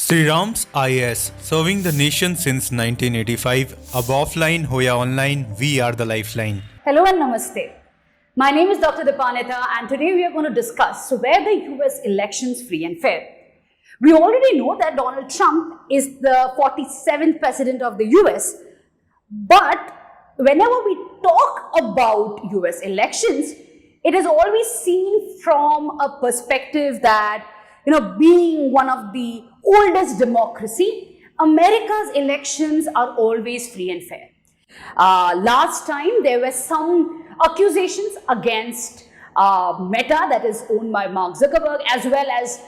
SRIRAM's IS, serving the nation since 1985. Ab offline, hoya online, we are the lifeline. Hello and namaste. My name is Dr. Dipanwita and today we are going to discuss were the US elections free and fair. We already know that Donald Trump is the 47th president of the US, but whenever we talk about US elections, it is always seen from a perspective that, being one of the oldest democracy, America's elections are always free and fair. Last time there were some accusations against Meta, that is owned by Mark Zuckerberg, as well as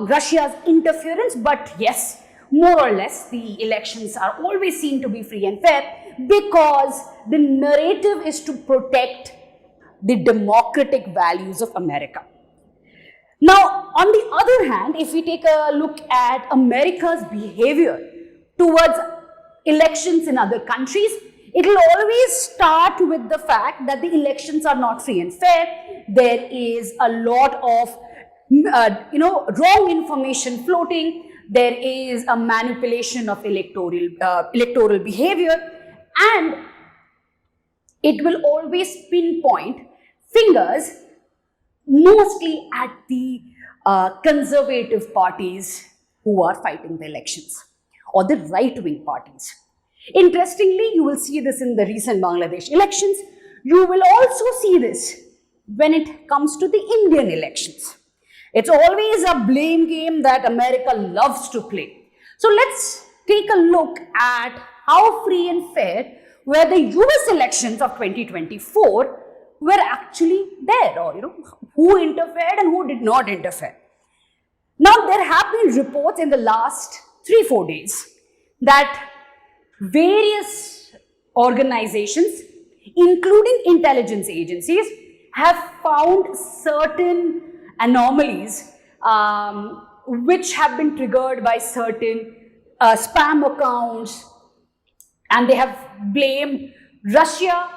Russia's interference, but yes, more or less the elections are always seen to be free and fair because the narrative is to protect the democratic values of America. Now, on the other hand, if we take a look at America's behavior towards elections in other countries, it will always start with the fact that the elections are not free and fair. There is a lot of wrong information floating. There is a manipulation of electoral behavior, and it will always pinpoint fingers mostly at the conservative parties who are fighting the elections, or the right-wing parties. Interestingly, you will see this in the recent Bangladesh elections. You will also see this when it comes to the Indian elections. It's always a blame game that America loves to play. So let's take a look at how free and fair were the US elections of 2024 were actually there, or who interfered and who did not interfere. Now, there have been reports in the last 3-4 days that various organizations, including intelligence agencies, have found certain anomalies which have been triggered by certain spam accounts, and they have blamed Russia,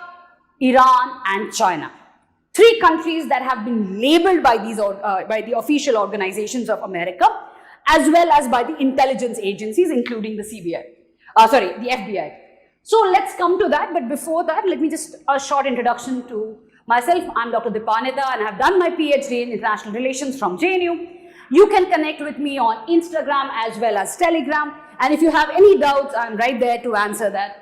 Iran and China. 3 countries that have been labeled by these by the official organizations of America, as well as by the intelligence agencies, including the the FBI. So let's come to that, but before that, let me just a short introduction to myself. I'm Dr. Dipanwita and I have done my PhD in International Relations from JNU. You can connect with me on Instagram as well as Telegram, and if you have any doubts, I'm right there to answer that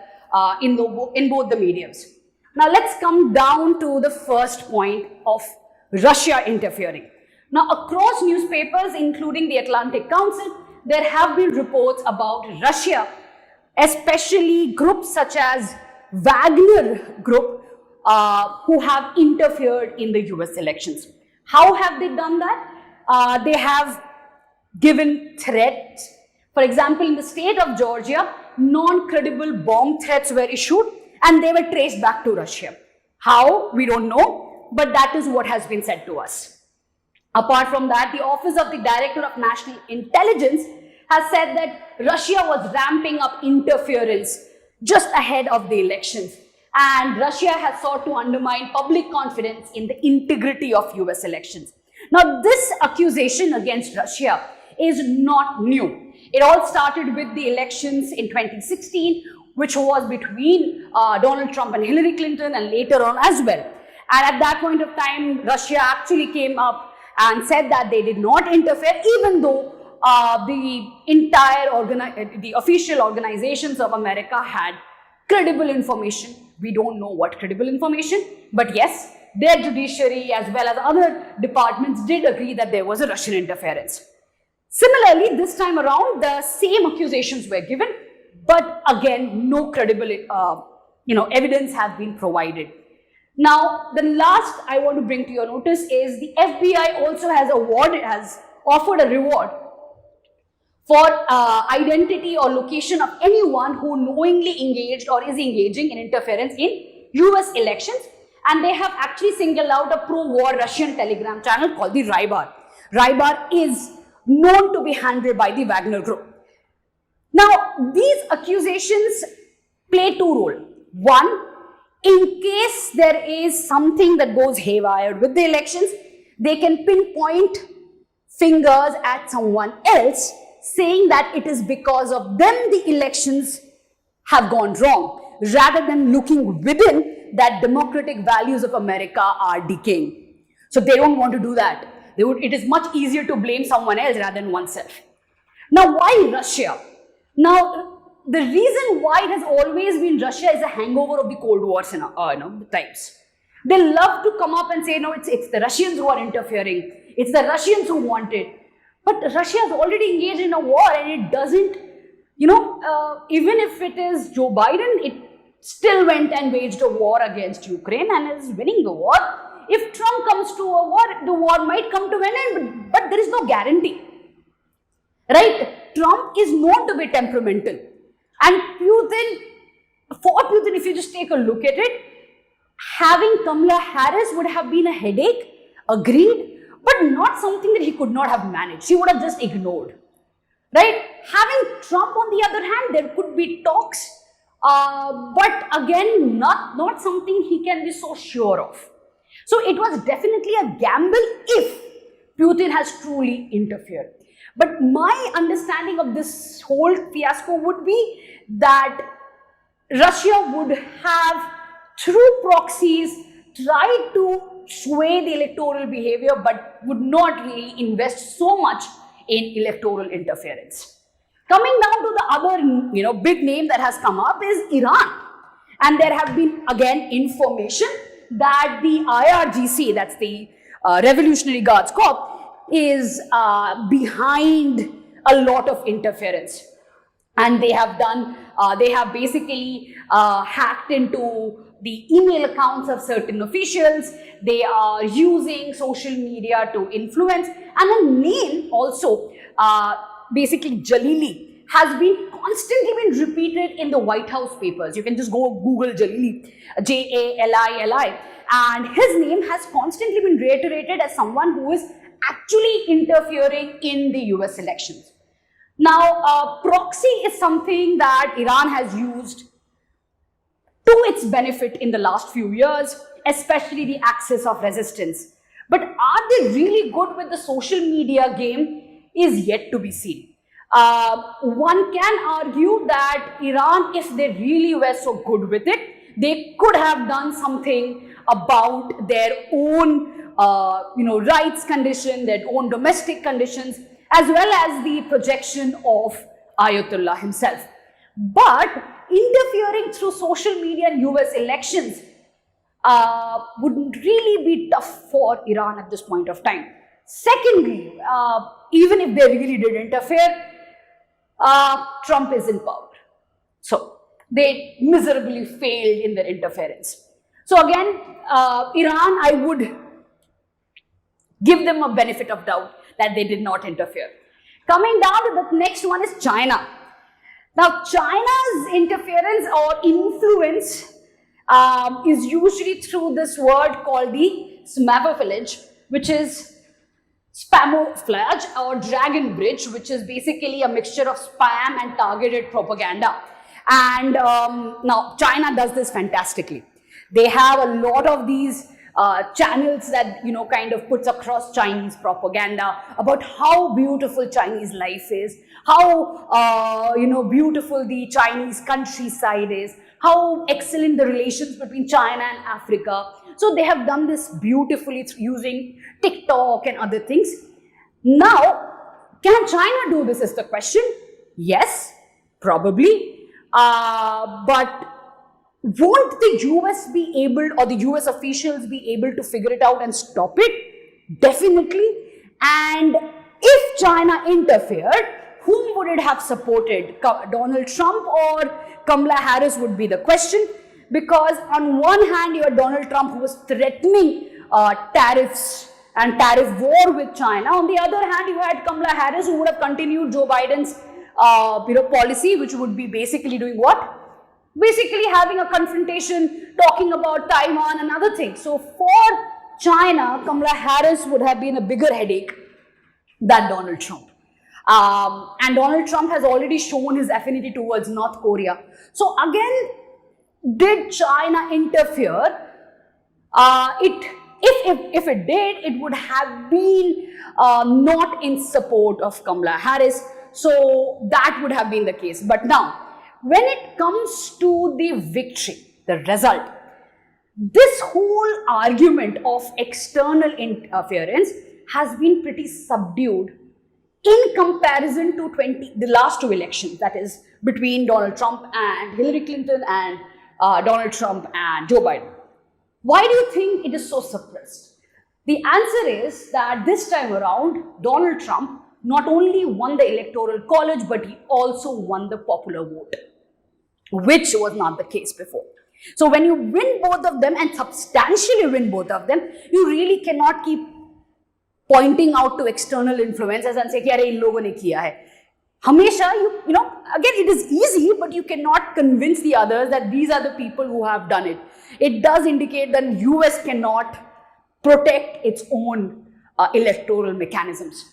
in both the mediums. Now let's come down to the first point of Russia interfering. Now, across newspapers, including the Atlantic Council, there have been reports about Russia, especially groups such as Wagner Group, who have interfered in the US elections. How have they done that? They have given threats. For example, in the state of Georgia, non-credible bomb threats were issued and they were traced back to Russia. How? We don't know, but that is what has been said to us. Apart from that, the Office of the Director of National Intelligence has said that Russia was ramping up interference just ahead of the elections, and Russia has sought to undermine public confidence in the integrity of US elections. Now, this accusation against Russia is not new. It all started with the elections in 2016, which was between Donald Trump and Hillary Clinton, and later on as well. And at that point of time, Russia actually came up and said that they did not interfere, even though the official organizations of America had credible information. We don't know what credible information, but yes, their judiciary as well as other departments did agree that there was a Russian interference. Similarly, this time around, the same accusations were given, but again, no credible evidence have been provided. Now, the last I want to bring to your notice is the FBI also has offered a reward for identity or location of anyone who knowingly engaged or is engaging in interference in US elections, and they have actually singled out a pro-war Russian Telegram channel called the SRIRAM. SRIRAM is known to be handled by the Wagner Group. Now, these accusations play 2 roles. One, in case there is something that goes haywire with the elections, they can pinpoint fingers at someone else saying that it is because of them the elections have gone wrong, rather than looking within that democratic values of America are decaying. So they don't want to do that. It is much easier to blame someone else rather than oneself. Now, why Russia? Now, the reason why it has always been Russia is a hangover of the Cold War times. They love to come up and say, no, it's the Russians who are interfering. It's the Russians who want it. But Russia has already engaged in a war, and it doesn't, even if it is Joe Biden, it still went and waged a war against Ukraine and is winning the war. If Trump comes to a war, the war might come to an end, but there is no guarantee. Right? Trump is known to be temperamental. And for Putin, if you just take a look at it, having Kamala Harris would have been a headache, agreed, but not something that he could not have managed. He would have just ignored. Right? Having Trump on the other hand, there could be talks, but again, not something he can be so sure of. So it was definitely a gamble if Putin has truly interfered. But my understanding of this whole fiasco would be that Russia would have, through proxies, tried to sway the electoral behavior, but would not really invest so much in electoral interference. Coming down to the other, big name that has come up is Iran. And there have been, again, information that the IRGC, that's the Revolutionary Guards Corps, is behind a lot of interference. And they have basically hacked into the email accounts of certain officials. They are using social media to influence. And a name also, basically Jalili, has been constantly repeated in the White House papers. You can just go Google Jalili, Jalili, and his name has constantly been reiterated as someone who is actually interfering in the US elections. Now, proxy is something that Iran has used to its benefit in the last few years, especially the axis of resistance. But are they really good with the social media game is yet to be seen. One can argue that Iran, if they really were so good with it, they could have done something about their own rights condition, their own domestic conditions, as well as the projection of Ayatollah himself. But interfering through social media in US elections would really be tough for Iran at this point of time. Secondly, even if they really did interfere, Trump is in power. So they miserably failed in their interference. So again, Iran, I would give them a benefit of doubt that they did not interfere. Coming down to the next one is China. Now, China's interference or influence is usually through this word called the spamouflage, which is spamouflage or dragon bridge, which is basically a mixture of spam and targeted propaganda. And now China does this fantastically. They have a lot of these channels that kind of puts across Chinese propaganda about how beautiful Chinese life is, how beautiful the Chinese countryside is, how excellent the relations between China and Africa. So they have done this beautifully using TikTok and other things. Now, can China do this is the question? Yes, probably. But won't the US be able, or the US officials be able to figure it out and stop it? Definitely. And if China interfered, whom would it have supported? Donald Trump or Kamala Harris would be the question. Because on one hand, you had Donald Trump who was threatening tariffs and tariff war with China. On the other hand, you had Kamala Harris who would have continued Joe Biden's policy, which would be basically doing what? Basically having a confrontation, talking about Taiwan and other things. So for China, Kamala Harris would have been a bigger headache than Donald Trump. And Donald Trump has already shown his affinity towards North Korea. So again, did China interfere? If it did, it would have been not in support of Kamala Harris. So that would have been the case. But now, when it comes to the victory, the result, this whole argument of external interference has been pretty subdued in comparison to the last two elections, that is between Donald Trump and Hillary Clinton and Donald Trump and Joe Biden. Why do you think it is so suppressed? The answer is that this time around, Donald Trump not only won the Electoral College, but he also won the popular vote, which was not the case before. So when you win both of them and substantially win both of them, you really cannot keep pointing out to external influences and say, "Kya in logon ne kiya hai." Hamesha, you know, again, it is easy, but you cannot convince the others that these are the people who have done it. It does indicate that US cannot protect its own electoral mechanisms.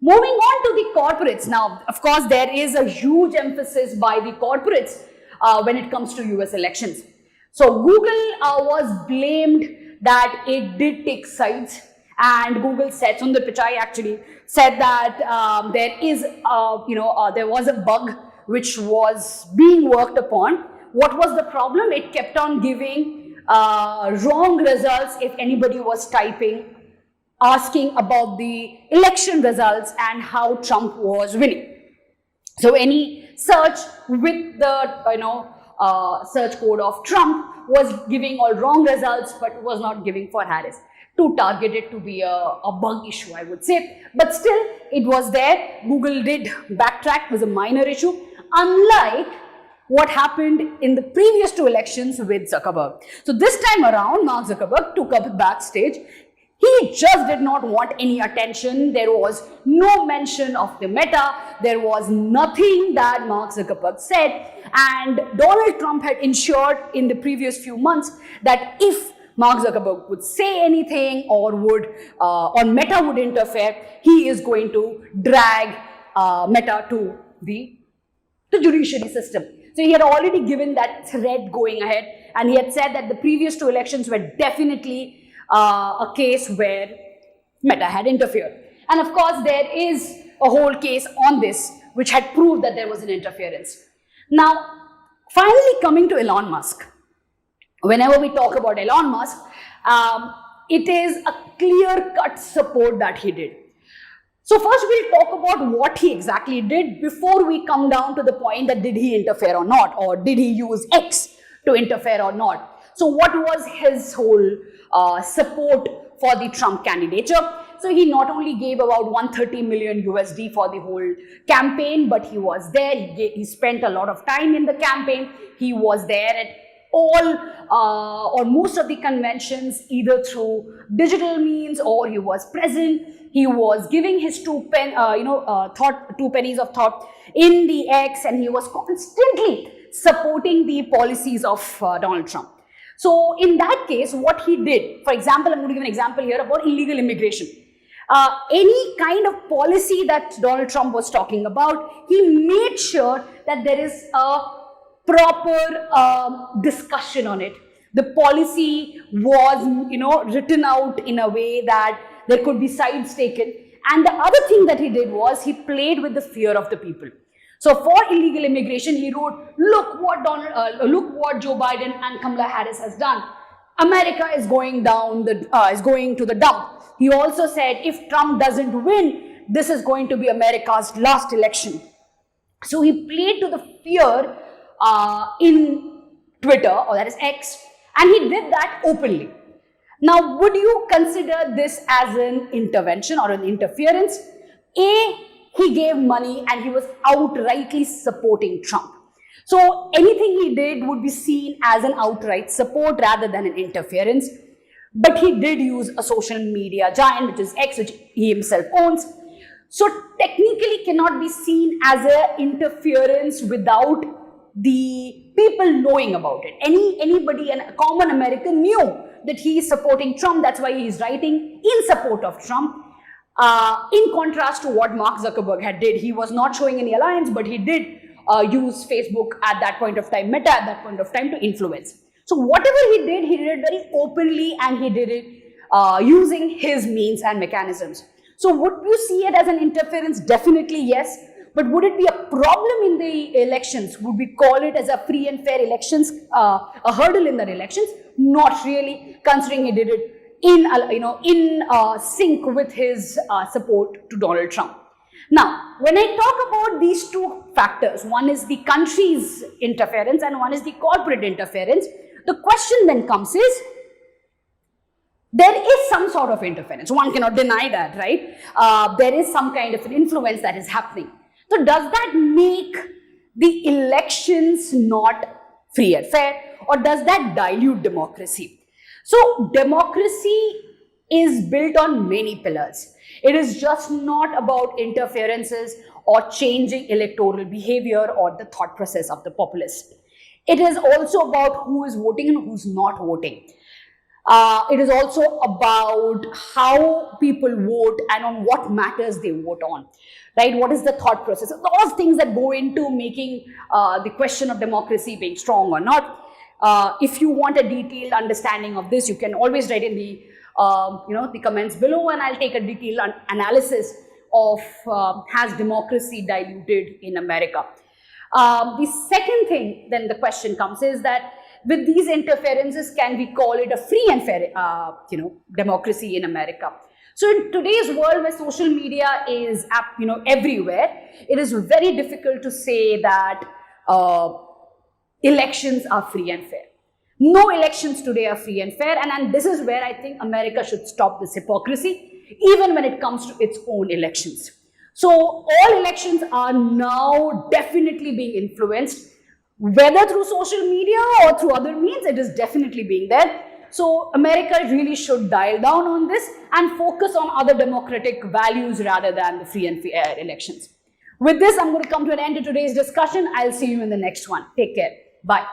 Moving on to the corporates. Now, of course, there is a huge emphasis by the corporates when it comes to US elections. So Google was blamed that it did take sides, and Google said, Sundar Pichai actually said that there was a bug which was being worked upon. What was the problem? It kept on giving wrong results if anybody was typing, asking about the election results and how Trump was winning. So any search with the search code of Trump was giving all wrong results, but was not giving for Harris. Too targeted to be a bug issue, I would say. But still, it was there. Google did backtrack. It was a minor issue. Unlike what happened in the previous two elections with Zuckerberg. So this time around, Mark Zuckerberg took up backstage. He just did not want any attention. There was no mention of the Meta. There was nothing that Mark Zuckerberg said. And Donald Trump had ensured in the previous few months that if Mark Zuckerberg would say anything or Meta would interfere, he is going to drag Meta to the judiciary system. So he had already given that thread going ahead, and he had said that the previous two elections were definitely a case where Meta had interfered. And of course, there is a whole case on this which had proved that there was an interference. Now, finally coming to Elon Musk. Whenever we talk about Elon Musk, it is a clear-cut support that he did. So first we'll talk about what he exactly did before we come down to the point that did he interfere or not, or did he use X to interfere or not. So what was his whole support for the Trump candidature? So he not only gave about 130 million USD for the whole campaign, but he was there. He spent a lot of time in the campaign. He was there at all or most of the conventions, either through digital means or he was present. He was giving his two pennies of thought in the X, and he was constantly supporting the policies of Donald Trump. So in that case, what he did, for example, I'm going to give an example here about illegal immigration. Any kind of policy that Donald Trump was talking about, he made sure that there is a proper discussion on it. The policy was, written out in a way that there could be sides taken. And the other thing that he did was he played with the fear of the people. So for illegal immigration, he wrote, look what Joe Biden and Kamala Harris has done. America is going to the dump. He also said, if Trump doesn't win, this is going to be America's last election. So he played to the fear in Twitter, or that is X, and he did that openly. Now, would you consider this as an intervention or an interference? A, he gave money and he was outrightly supporting Trump. So anything he did would be seen as an outright support rather than an interference. But he did use a social media giant, which is X, which he himself owns. So technically cannot be seen as an interference without the people knowing about it. Anybody, a common American knew that he is supporting Trump. That's why he is writing in support of Trump. In contrast to what Mark Zuckerberg had did, he was not showing any alliance, but he did use Facebook at that point of time, Meta at that point of time, to influence. So whatever he did it very openly, and he did it using his means and mechanisms. So would you see it as an interference? Definitely yes. But would it be a problem in the elections? Would we call it as a free and fair elections, a hurdle in the elections? Not really, considering he did it in sync with his support to Donald Trump. Now, when I talk about these two factors, one is the country's interference and one is the corporate interference, the question then comes is, there is some sort of interference. One cannot deny that, right? There is some kind of an influence that is happening. So does that make the elections not free and fair, or does that dilute democracy? So democracy is built on many pillars. It is just not about interferences or changing electoral behavior or the thought process of the populace. It is also about who is voting and who's not voting. It is also about how people vote and on what matters they vote on, right? What is the thought process? Those things that go into making the question of democracy being strong or not. If you want a detailed understanding of this, you can always write in the the comments below, and I'll take a detailed analysis of has democracy diluted in America. The second thing then the question comes is that with these interferences, can we call it a free and fair democracy in America? So in today's world where social media is everywhere, it is very difficult to say that elections are free and fair. No elections today are free and fair, and this is where I think America should stop this hypocrisy, even when it comes to its own elections. So all elections are now definitely being influenced, whether through social media or through other means. It is definitely being there. So America really should dial down on this and focus on other democratic values rather than the free and fair elections. With this, I'm going to come to an end to today's discussion. I'll see you in the next one. Take care. Bye.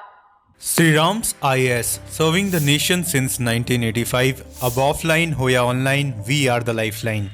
SRIRAM's IS, serving the nation since 1985. Ab offline, hoya online, we are the lifeline.